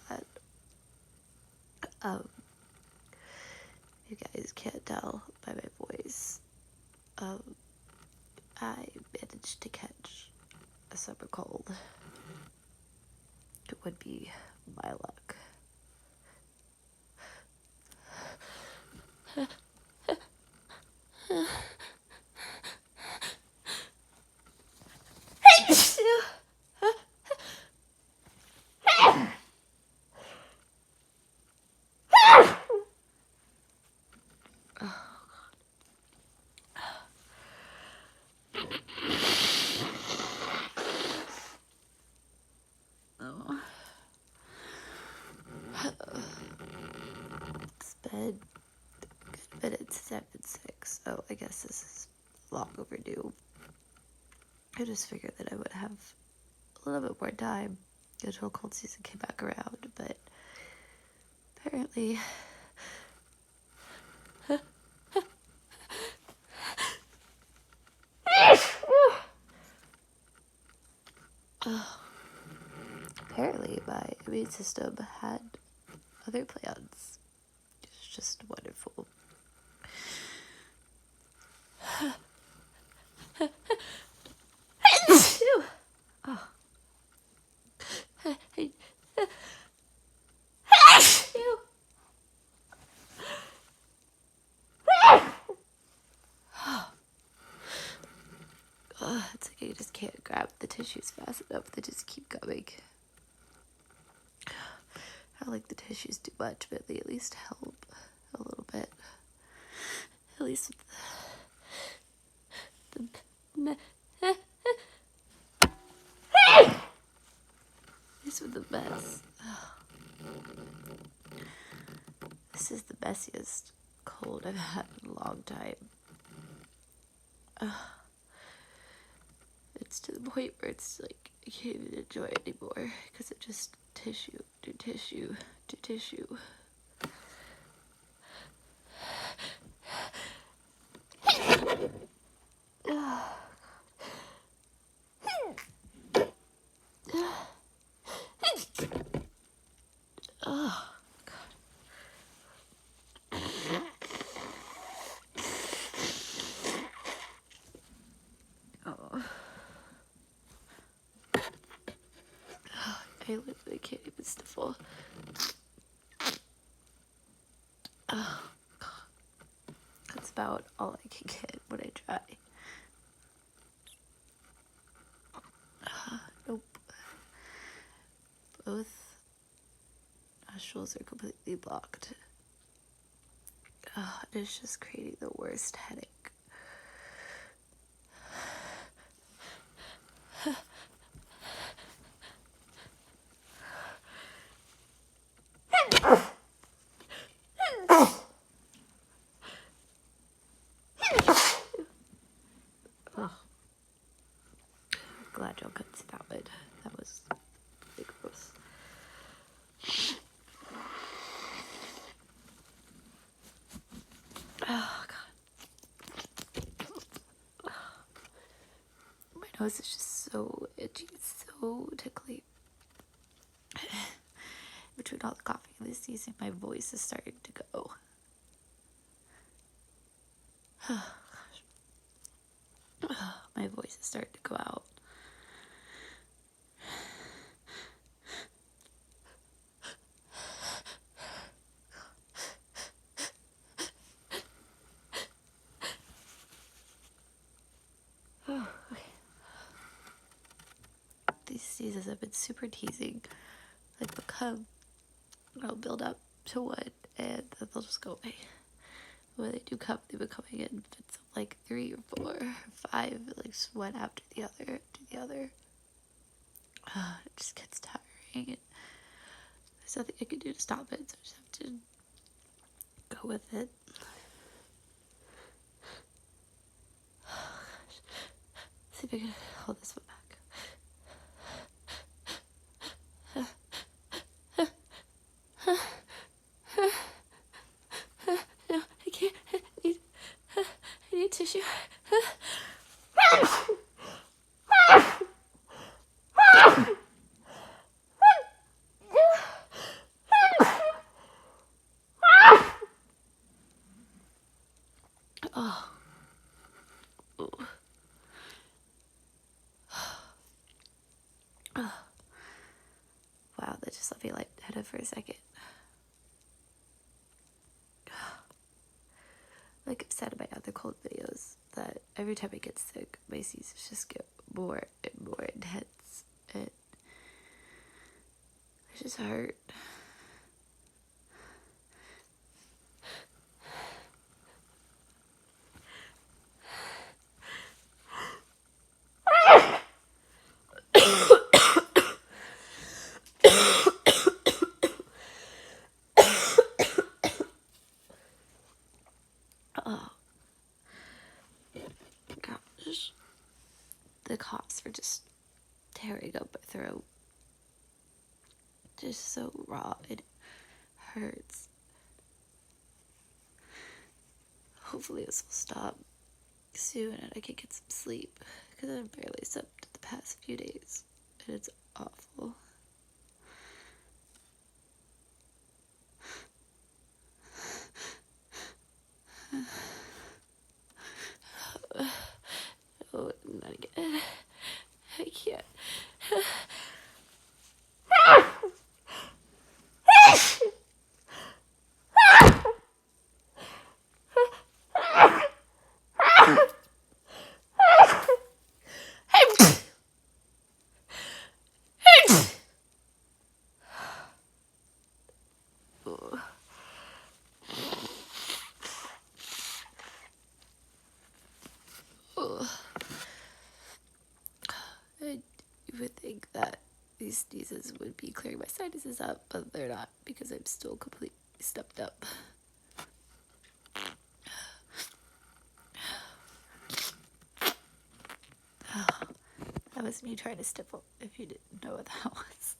that. You guys can't tell by my voice. I managed to catch a summer cold. It would be my luck. It's been a good minute since I've been sick, so I guess this is long overdue. I just figured that I would have a little bit more time until cold season came back around, but apparently apparently my immune system had other plans. It's just wonderful. Oh. It's like I just can't grab the tissues fast enough. They just keep coming. I don't like the tissues too much, but they at least help a little bit. At least with at least with the mess. This is the messiest cold I've had in a long time. It's to the point where it's like I can't even enjoy it anymore because it just tissue to tissue to tissue. Oh, God. Oh. I literally can't even sniffle. Oh, God. That's about all I can get when I try. Nope. Both nostrils are completely blocked. It's just creating the worst headache. Glad y'all couldn't see that one. That was really gross. Oh, God. My nose is just so itchy, so tickly. Between all the coughing and the sneezing, my voice is starting to go. My voice is starting to go out. Oh, okay. These sneezes have been super teasing. Like they'll come, I'll build up to one, and then they'll just go away. When they do come, they've been coming in fits of like 3 or 4 or 5, like just one after the other, after the other. It just gets tiring. And there's nothing I can do to stop it, so I just have to go with it. Oh, gosh. See if I can hold this one back. No, I can't. I need tissue. fluffy lightheaded for a second. Like I've said in my other cold videos, that every time I get sick, my seasons just get more and more intense, and it just hurt. Oh gosh, the coughs were just tearing up my throat, just so raw. It hurts. Hopefully this will stop soon and I can get some sleep, because I've barely slept the past few days and it's awful. Oh, not again. I can't. You would think that these sneezes would be clearing my sinuses up, but they're not, because I'm still completely stuffed up. That was me trying to stipple, if you didn't know what that was.